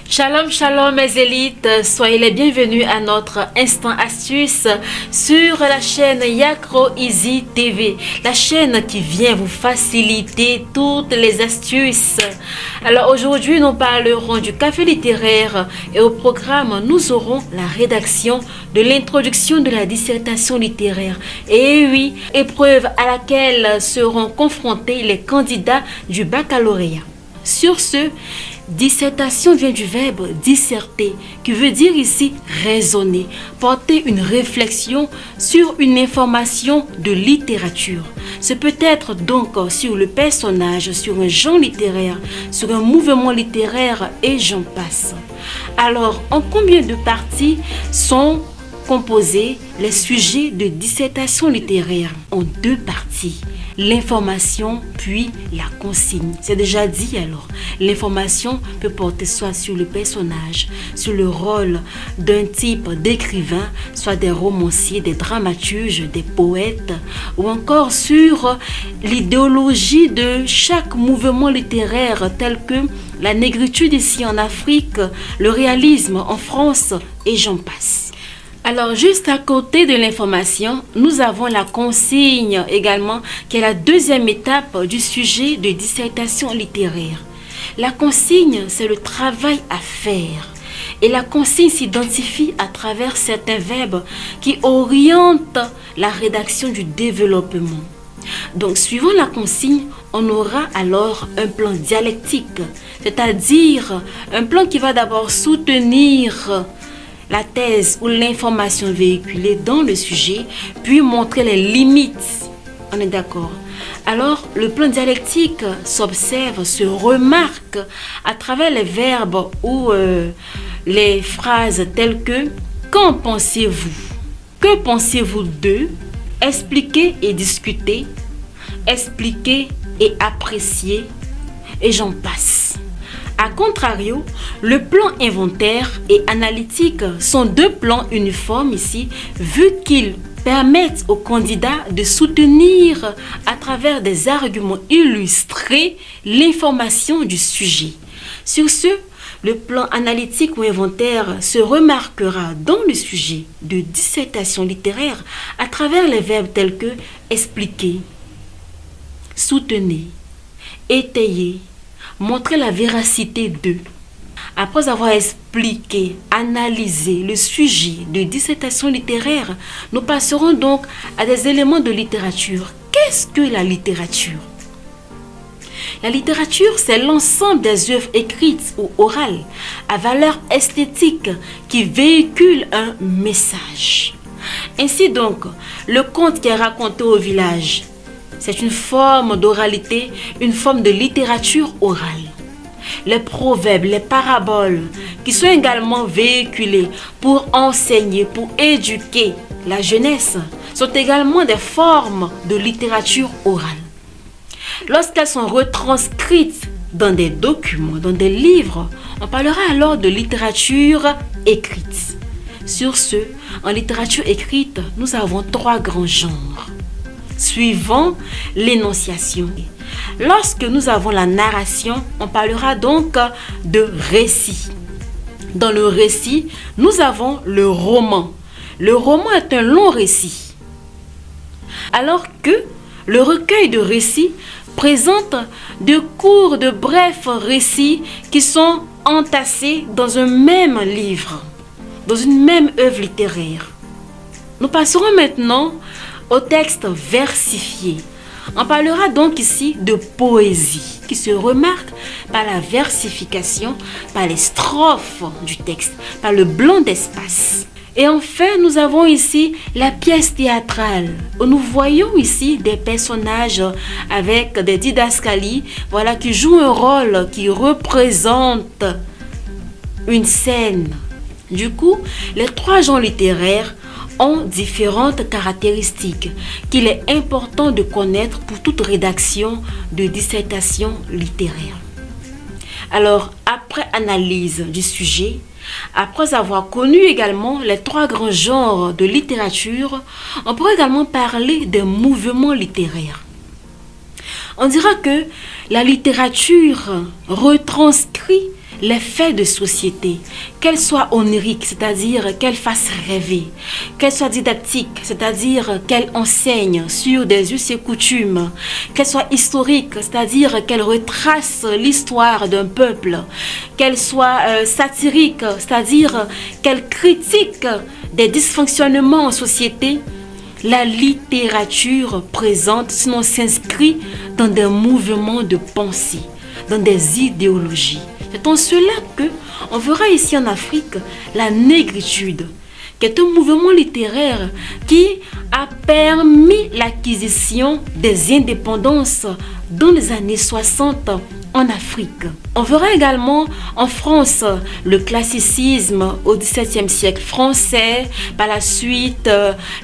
Shalom, shalom mes élites, soyez les bienvenus à notre Instant Astuce sur la chaîne Yakro Easy TV, la chaîne qui vient vous faciliter toutes les astuces. Alors aujourd'hui nous parlerons du café littéraire et au programme nous aurons la rédaction de l'introduction de la dissertation littéraire. Et oui, épreuve à laquelle seront confrontés les candidats du baccalauréat. Sur ce, dissertation vient du verbe disserter, qui veut dire ici raisonner, porter une réflexion sur une information de littérature. Ce peut être donc sur le personnage, sur un genre littéraire, sur un mouvement littéraire et j'en passe. Alors, en combien de parties sont composés les sujets de dissertation littéraire? En 2 parties. L'information puis la consigne. C'est déjà dit alors. L'information peut porter soit sur le personnage, sur le rôle d'un type d'écrivain, soit des romanciers, des dramaturges, des poètes, ou encore sur l'idéologie de chaque mouvement littéraire tel que la négritude ici en Afrique, le réalisme en France et j'en passe. Alors, juste à côté de l'information, nous avons la consigne également, qui est la 2e étape du sujet de dissertation littéraire. La consigne, c'est le travail à faire. Et la consigne s'identifie à travers certains verbes qui orientent la rédaction du développement. Donc, suivant la consigne, on aura alors un plan dialectique, c'est-à-dire un plan qui va d'abord soutenir la thèse ou l'information véhiculée dans le sujet, puis montrer les limites. On est d'accord? Alors, le plan dialectique s'observe, se remarque à travers les verbes ou les phrases telles que « Qu'en pensez-vous » ? « Que pensez-vous de » ? « Expliquer et discuter » ? « Expliquer et apprécier » et j'en passe. A contrario, le plan inventaire et analytique sont 2 plans uniformes ici, vu qu'ils permettent aux candidats de soutenir à travers des arguments illustrés l'information du sujet. Sur ce, le plan analytique ou inventaire se remarquera dans le sujet de dissertation littéraire à travers les verbes tels que expliquer, soutenir, étayer, montrer la véracité de. Après avoir expliqué, analysé le sujet de dissertation littéraire, nous passerons donc à des éléments de littérature. Qu'est-ce que la littérature? La littérature, c'est l'ensemble des œuvres écrites ou orales à valeur esthétique qui véhiculent un message. Ainsi donc, le conte qui est raconté au village, c'est une forme d'oralité, une forme de littérature orale. Les proverbes, les paraboles, qui sont également véhiculés pour enseigner, pour éduquer la jeunesse, sont également des formes de littérature orale. Lorsqu'elles sont retranscrites dans des documents, dans des livres, on parlera alors de littérature écrite. Sur ce, en littérature écrite, nous avons 3 grands genres. Suivant l'énonciation. Lorsque nous avons la narration, on parlera donc de récit. Dans le récit, nous avons le roman. Le roman est un long récit. Alors que le recueil de récits présente de courts, de brefs récits qui sont entassés dans un même livre, dans une même œuvre littéraire. Nous passerons maintenant au texte versifié. On parlera donc ici de poésie qui se remarque par la versification, par les strophes du texte, par le blanc d'espace. Et enfin, nous avons ici la pièce théâtrale, où nous voyons ici des personnages avec des didascalies, voilà, qui jouent un rôle, qui représente une scène. Du coup, les 3 genres littéraires ont différentes caractéristiques qu'il est important de connaître pour toute rédaction de dissertation littéraire. Alors, après analyse du sujet, Après avoir connu également les trois grands genres de littérature, on pourrait également parler des mouvements littéraires. On dira que la littérature retranscrit les faits de société, qu'elle soit onirique, c'est-à-dire qu'elle fasse rêver, qu'elle soit didactique, c'est-à-dire qu'elle enseigne sur des us et coutumes, qu'elle soit historique, c'est-à-dire qu'elle retrace l'histoire d'un peuple, qu'elle soit satirique, c'est-à-dire qu'elle critique des dysfonctionnements en société. La littérature présente, sinon s'inscrit dans des mouvements de pensée, dans des idéologies. C'est en cela que on verra ici en Afrique la négritude, qui est un mouvement littéraire qui a permis l'acquisition des indépendances dans les années 60 en Afrique. On verra également en France le classicisme au XVIIe siècle français, par la suite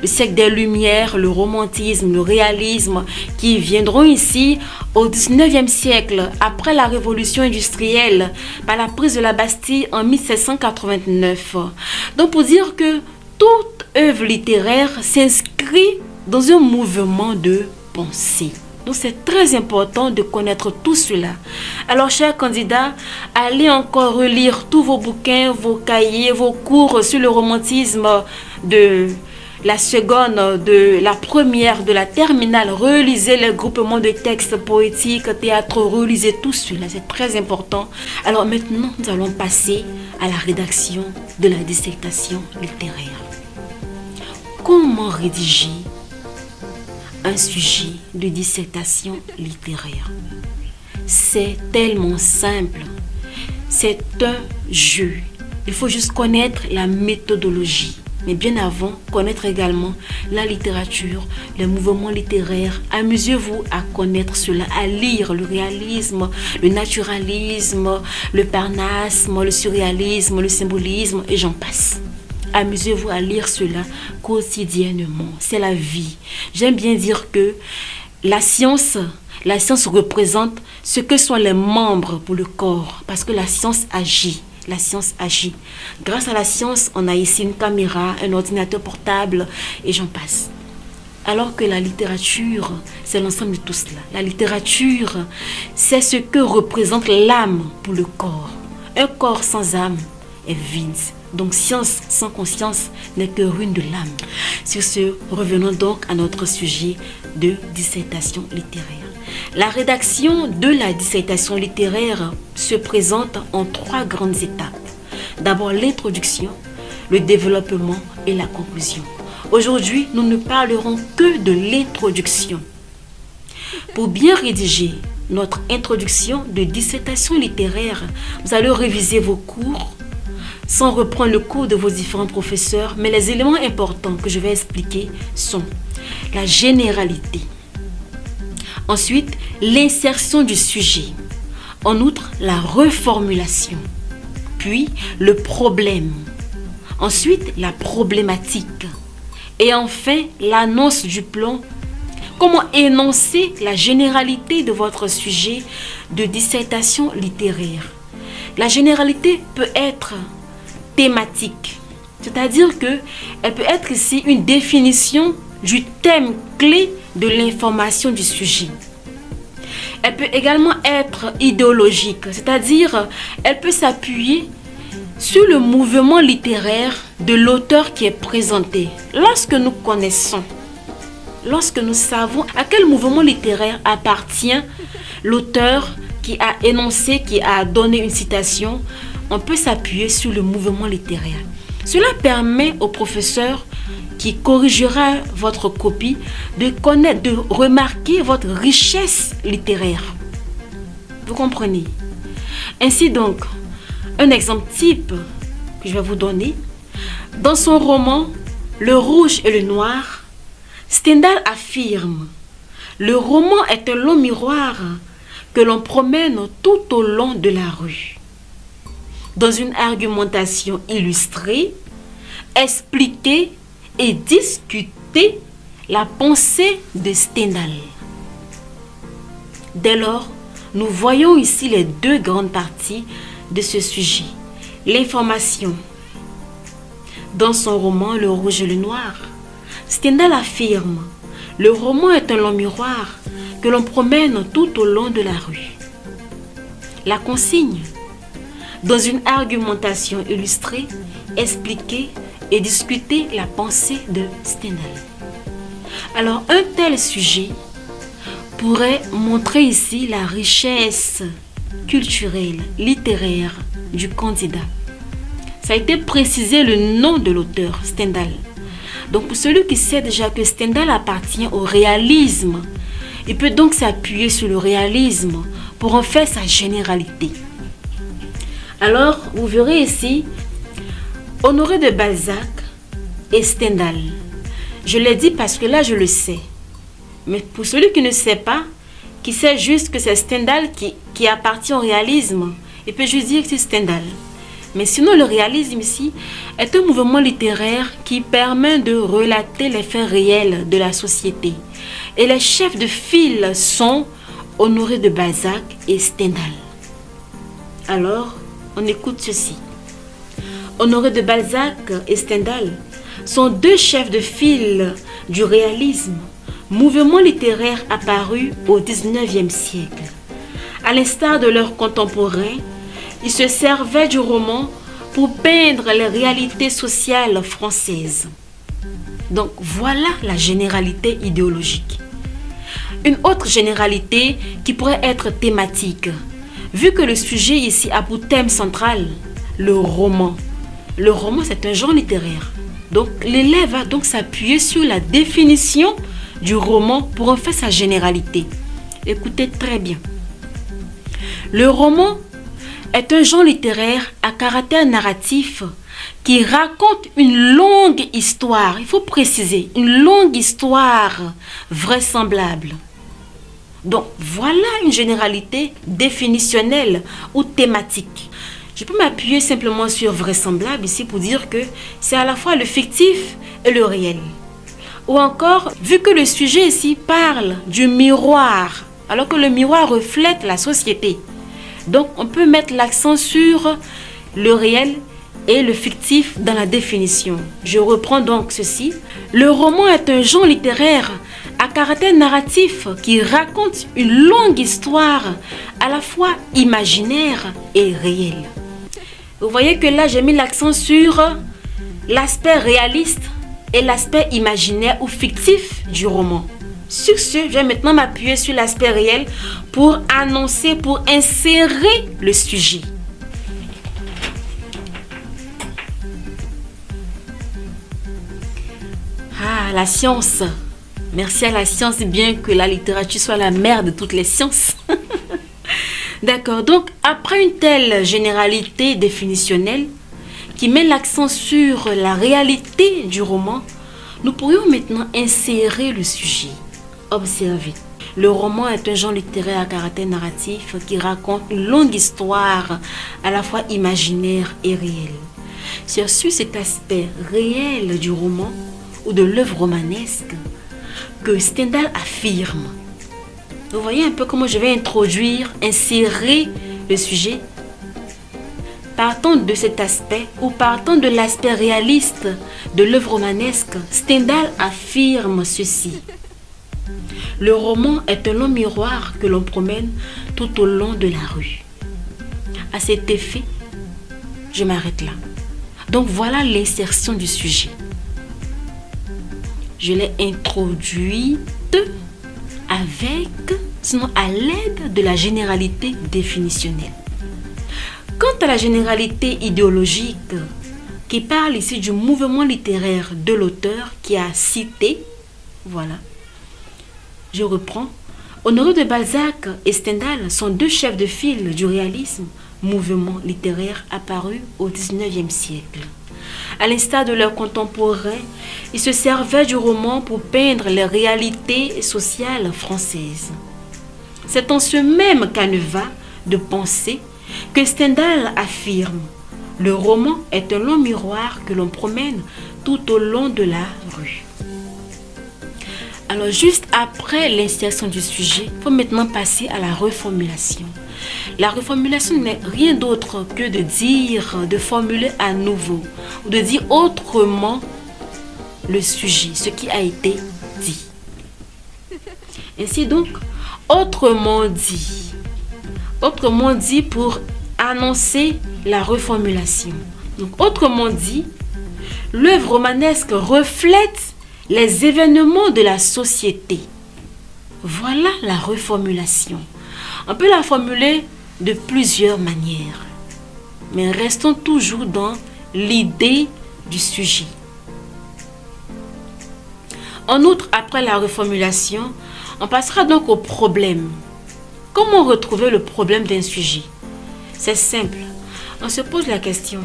le siècle des Lumières, le romantisme, le réalisme qui viendront ici au XIXe siècle après la révolution industrielle par la prise de la Bastille en 1789. Donc pour dire que toute œuvre littéraire s'inscrit dans un mouvement de pensée. Donc c'est très important de connaître tout cela. Alors chers candidats, allez encore relire tous vos bouquins, vos cahiers, vos cours sur le romantisme de la seconde, de la première, de la terminale. Relisez les groupements de textes poétiques, théâtre, relisez tout cela, c'est très important. Alors maintenant, nous allons passer à la rédaction de la dissertation littéraire. Comment rédiger un sujet de dissertation littéraire? C'est tellement simple. C'est un jeu. Il faut juste connaître la méthodologie. Mais bien avant, connaître également la littérature, les mouvements littéraires. Amusez-vous à connaître cela, à lire le réalisme, le naturalisme, le parnasme, le surréalisme, le symbolisme et j'en passe. Amusez-vous à lire cela quotidiennement. C'est la vie. J'aime bien dire que la science représente ce que sont les membres pour le corps. Parce que la science agit. La science agit. Grâce à la science, on a ici une caméra, un ordinateur portable et j'en passe. Alors que la littérature, c'est l'ensemble de tout cela. La littérature, c'est ce que représente l'âme pour le corps. Un corps sans âme est vide. Donc science sans conscience n'est que ruine de l'âme. Sur ce, revenons donc à notre sujet de dissertation littéraire. La rédaction de la dissertation littéraire se présente en trois grandes étapes. D'abord l'introduction, le développement et la conclusion. Aujourd'hui, nous ne parlerons que de l'introduction. Pour bien rédiger notre introduction de dissertation littéraire, vous allez réviser vos cours, sans reprendre le cours de vos différents professeurs, mais les éléments importants que je vais expliquer sont la généralité. Ensuite, l'insertion du sujet. En outre, la reformulation. Puis, le problème. Ensuite, la problématique. Et enfin, l'annonce du plan. Comment énoncer la généralité de votre sujet de dissertation littéraire? La généralité peut être thématique, c'est-à-dire que elle peut être ici une définition du thème clé de l'information du sujet. Elle peut également être idéologique, c'est-à-dire elle peut s'appuyer sur le mouvement littéraire de l'auteur qui est présenté. Lorsque nous connaissons, lorsque nous savons à quel mouvement littéraire appartient l'auteur qui a énoncé, qui a donné une citation, on peut s'appuyer sur le mouvement littéraire. Cela permet au professeur qui corrigera votre copie de connaître, de remarquer votre richesse littéraire. Vous comprenez? Ainsi donc, un exemple type que je vais vous donner. Dans son roman « Le rouge et le noir », Stendhal affirme « Le roman est un long miroir que l'on promène tout au long de la rue. » Dans une argumentation illustrée, expliquer et discuter la pensée de Stendhal. Dès lors, nous voyons ici les deux grandes parties de ce sujet. l'information. Dans son roman Le Rouge et le Noir, Stendhal affirme: le roman est un long miroir que l'on promène tout au long de la rue. La consigne, dans une argumentation illustrée, expliquer et discuter la pensée de Stendhal. Alors, un tel sujet pourrait montrer ici la richesse culturelle, littéraire du candidat. Ça a été précisé le nom de l'auteur, Stendhal. Donc, pour celui qui sait déjà que Stendhal appartient au réalisme, il peut donc s'appuyer sur le réalisme pour en faire sa généralité. Alors, vous verrez ici Honoré de Balzac et Stendhal. Je l'ai dit parce que là, je le sais. Mais pour celui qui ne sait pas, qui sait juste que c'est Stendhal qui appartient au réalisme, il peut juste dire que c'est Stendhal. Mais sinon, le réalisme ici est un mouvement littéraire qui permet de relater les faits réels de la société. Et les chefs de file sont Honoré de Balzac et Stendhal. Alors, on écoute ceci. Honoré de Balzac et Stendhal sont deux chefs de file du réalisme, mouvement littéraire apparu au XIXe siècle. À l'instar de leurs contemporains, ils se servaient du roman pour peindre les réalités sociales françaises. Donc voilà la généralité idéologique. Une autre généralité qui pourrait être thématique, vu que le sujet ici a pour thème central le roman. Le roman, c'est un genre littéraire. Donc l'élève va donc s'appuyer sur la définition du roman pour en faire sa généralité. Écoutez très bien. Le roman est un genre littéraire à caractère narratif qui raconte une longue histoire. Il faut préciser, une longue histoire vraisemblable. Donc voilà une généralité définitionnelle ou thématique. Je peux m'appuyer simplement sur vraisemblable ici pour dire que c'est à la fois le fictif et le réel. Ou encore, vu que le sujet ici parle du miroir, alors que le miroir reflète la société. Donc on peut mettre l'accent sur le réel et le fictif dans la définition. Je reprends donc ceci. Le roman est un genre littéraire à caractère narratif qui raconte une longue histoire à la fois imaginaire et réelle. Vous voyez que là, j'ai mis l'accent sur l'aspect réaliste et l'aspect imaginaire ou fictif du roman. Sur ce, je vais maintenant m'appuyer sur l'aspect réel pour annoncer, pour insérer le sujet. Ah, la science. Merci à la science, bien que la littérature soit la mère de toutes les sciences. D'accord, donc après une telle généralité définitionnelle qui met l'accent sur la réalité du roman, nous pourrions maintenant insérer le sujet. Observez. Le roman est un genre littéraire à caractère narratif qui raconte une longue histoire à la fois imaginaire et réelle. C'est sur cet aspect réel du roman ou de l'œuvre romanesque que Stendhal affirme. Vous voyez un peu comment je vais introduire, insérer le sujet. Partant de cet aspect ou partant de l'aspect réaliste de l'œuvre romanesque, Stendhal affirme ceci. Le roman est un long miroir que l'on promène tout au long de la rue. À cet effet, je m'arrête là. Donc voilà l'insertion du sujet. Je l'ai introduite sinon à l'aide de la généralité définitionnelle. Quant à la généralité idéologique, qui parle ici du mouvement littéraire de l'auteur qui a cité, voilà, je reprends. Honoré de Balzac et Stendhal sont deux chefs de file du réalisme, mouvement littéraire apparu au XIXe siècle. À l'instar de leurs contemporains, ils se servaient du roman pour peindre les réalités sociales françaises. C'est en ce même canevas de pensée que Stendhal affirme « Le roman est un long miroir que l'on promène tout au long de la rue ». Alors juste après l'insertion du sujet, il faut maintenant passer à la reformulation. La reformulation n'est rien d'autre que de formuler à nouveau, ou de dire autrement le sujet, ce qui a été dit. Ainsi donc, autrement dit pour annoncer la reformulation. Donc, autrement dit, l'œuvre romanesque reflète les événements de la société. Voilà la reformulation. On peut la formuler de plusieurs manières, mais restons toujours dans l'idée du sujet. En outre, après la reformulation, on passera donc au problème. Comment retrouver le problème d'un sujet? C'est simple. On se pose la question: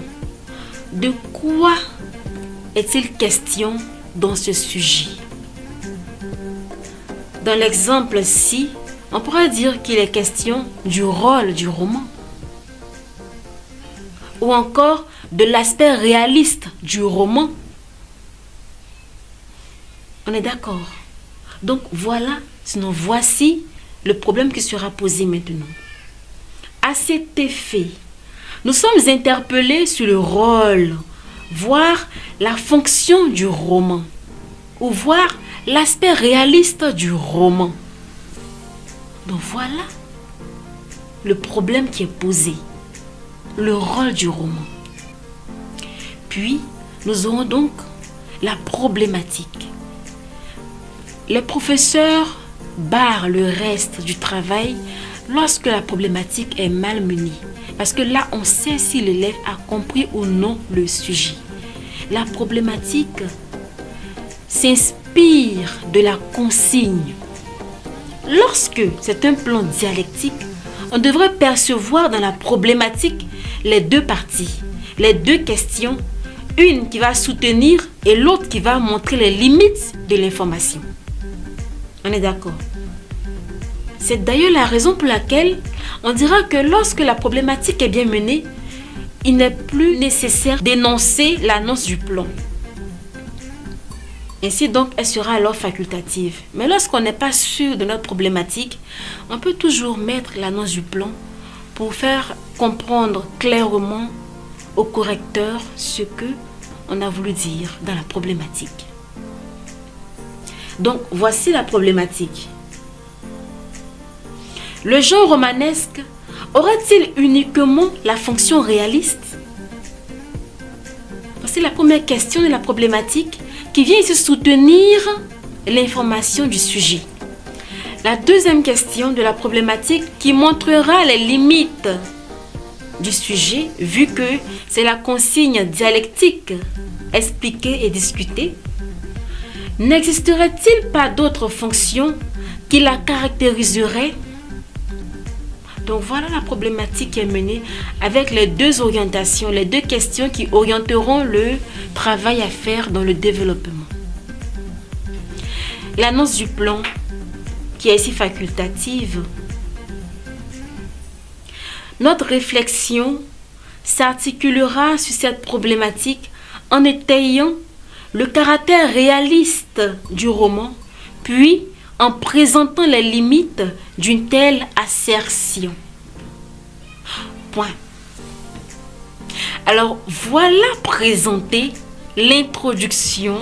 de quoi est-il question dans ce sujet? Dans l'exemple-ci, on pourrait dire qu'il est question du rôle du roman, ou encore de l'aspect réaliste du roman. On est d'accord? Donc voici le problème qui sera posé maintenant. À cet effet, nous sommes interpellés sur le rôle, voire la fonction du roman, ou voir l'aspect réaliste du roman. Donc voilà le problème qui est posé, le rôle du roman. Puis, nous aurons donc la problématique. Les professeurs barrent le reste du travail lorsque la problématique est mal menée. Parce que là, on sait si l'élève a compris ou non le sujet. La problématique s'inspire de la consigne. Lorsque c'est un plan dialectique, on devrait percevoir dans la problématique les deux parties, les deux questions, une qui va soutenir et l'autre qui va montrer les limites de l'information. On est d'accord? C'est d'ailleurs la raison pour laquelle on dira que lorsque la problématique est bien menée, il n'est plus nécessaire d'énoncer l'annonce du plan. Ainsi donc, elle sera alors facultative. Mais lorsqu'on n'est pas sûr de notre problématique, on peut toujours mettre l'annonce du plan pour faire comprendre clairement au correcteur ce que on a voulu dire dans la problématique. Donc, voici la problématique. Le genre romanesque aurait-il uniquement la fonction réaliste? Voici la première question de la problématique qui vient ici soutenir l'information du sujet. La deuxième question de la problématique qui montrera les limites du sujet, vu que c'est la consigne dialectique, expliquer et discuter. N'existerait-il pas d'autres fonctions qui la caractériseraient? Donc voilà la problématique qui est menée avec les deux orientations, les deux questions qui orienteront le travail à faire dans le développement. L'annonce du plan qui est ici facultative. Notre réflexion s'articulera sur cette problématique en étayant le caractère réaliste du roman, puis en présentant les limites d'une telle assertion. Point. Alors, voilà présenter l'introduction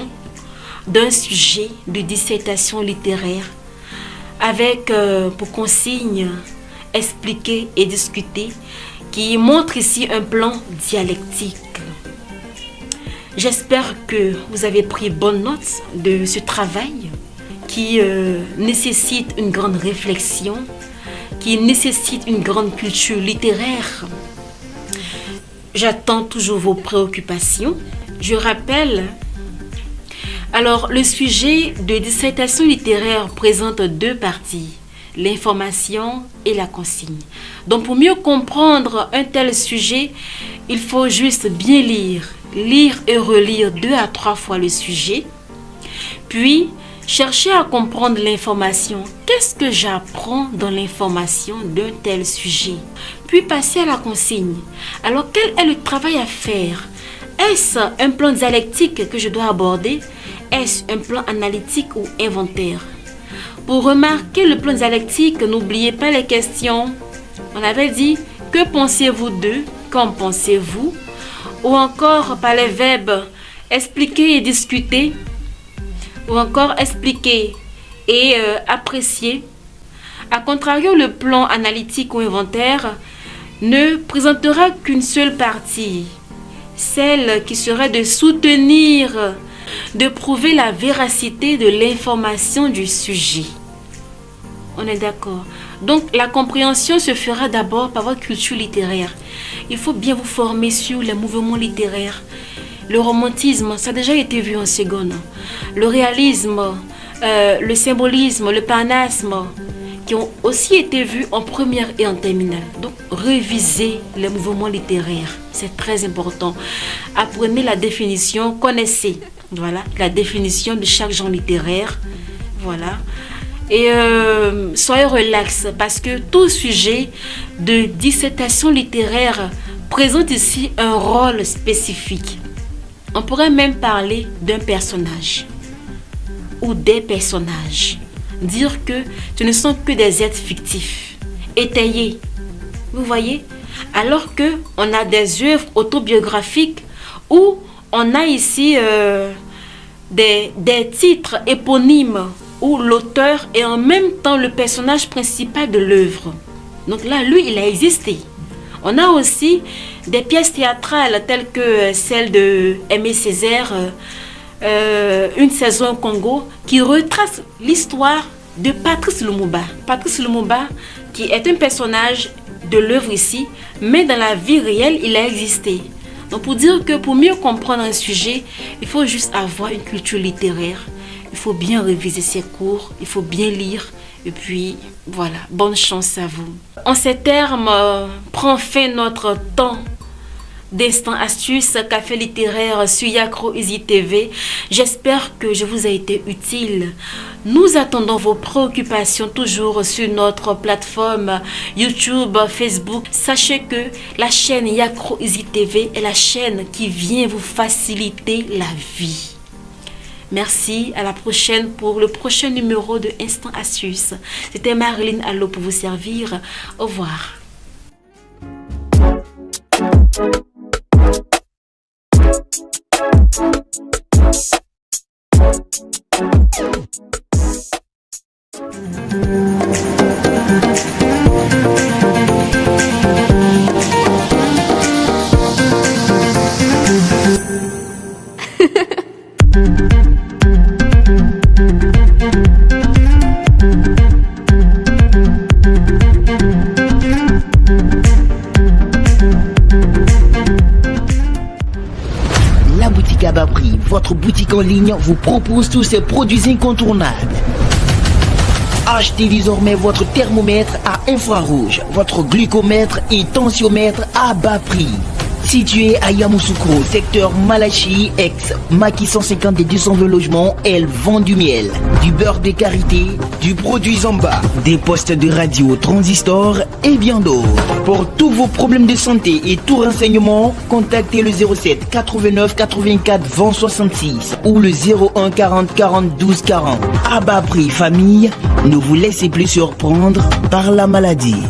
d'un sujet de dissertation littéraire avec pour consigne expliquer et discuter qui montre ici un plan dialectique. J'espère que vous avez pris bonne note de ce travail qui nécessite une grande réflexion, qui nécessite une grande culture littéraire. J'attends toujours vos préoccupations. Je rappelle, alors le sujet de dissertation littéraire présente deux parties, l'information et la consigne. Donc pour mieux comprendre un tel sujet, il faut juste bien lire et relire 2 à 3 fois le sujet, puis chercher à comprendre l'information. Qu'est-ce que j'apprends dans l'information d'un tel sujet? Puis passer à la consigne. Alors quel est le travail à faire? Est-ce un plan dialectique que je dois aborder? Est-ce un plan analytique ou inventaire? Pour remarquer le plan dialectique, n'oubliez pas les questions On avait dit que pensez-vous d'eux, qu'en pensez-vous, ou encore par les verbes expliquer et discuter, ou encore expliquer et apprécier. A contrario, le plan analytique ou inventaire ne présentera qu'une seule partie, celle qui serait de soutenir, de prouver la véracité de l'information du sujet. On est d'accord. Donc la compréhension se fera d'abord par votre culture littéraire. Il faut bien vous former sur les mouvements littéraires. Le romantisme, ça a déjà été vu en seconde. Le réalisme, le symbolisme, le parnasme, qui ont aussi été vus en première et en terminale. Donc, révisez les mouvements littéraires. C'est très important. Apprenez la définition, connaissez, voilà, la définition de chaque genre littéraire. Voilà. Et soyez relax parce que tout sujet de dissertation littéraire présente ici un rôle spécifique. On pourrait même parler d'un personnage ou des personnages. Dire que ce ne sont que des êtres fictifs, étayés. Vous voyez? Alors que on a des œuvres autobiographiques où on a ici des titres éponymes où l'auteur est en même temps le personnage principal de l'œuvre. Donc là, lui, il a existé. On a aussi des pièces théâtrales telles que celle de Aimé Césaire, Une saison au Congo, qui retrace l'histoire de Patrice Lumumba. Patrice Lumumba, qui est un personnage de l'œuvre ici, mais dans la vie réelle, il a existé. Donc pour dire que pour mieux comprendre un sujet, il faut juste avoir une culture littéraire. Il faut bien réviser ses cours, il faut bien lire. Et puis, voilà, bonne chance à vous. En ces termes, prend fin notre temps d'Instant Astuce, café littéraire sur Yacro Easy TV. J'espère que je vous ai été utile. Nous attendons vos préoccupations toujours sur notre plateforme YouTube, Facebook. Sachez que la chaîne Yacro Easy TV est la chaîne qui vient vous faciliter la vie. Merci, à la prochaine pour le prochain numéro de Instant Astuce. C'était Marilyn Allo pour vous servir. Au revoir. À bas prix, votre boutique en ligne vous propose tous ces produits incontournables. Achetez désormais votre thermomètre à infrarouge, votre glucomètre et tensiomètre à bas prix. Situé à Yamoussoukro, secteur Malachi, ex-Maki 150 des 220 logements, elle vend du miel, du beurre de karité, du produit Zamba, des postes de radio transistor et bien d'autres. Pour tous vos problèmes de santé et tout renseignement, contactez le 07 89 84 20 66 ou le 01 40 40 12 40. À bas prix famille, ne vous laissez plus surprendre par la maladie.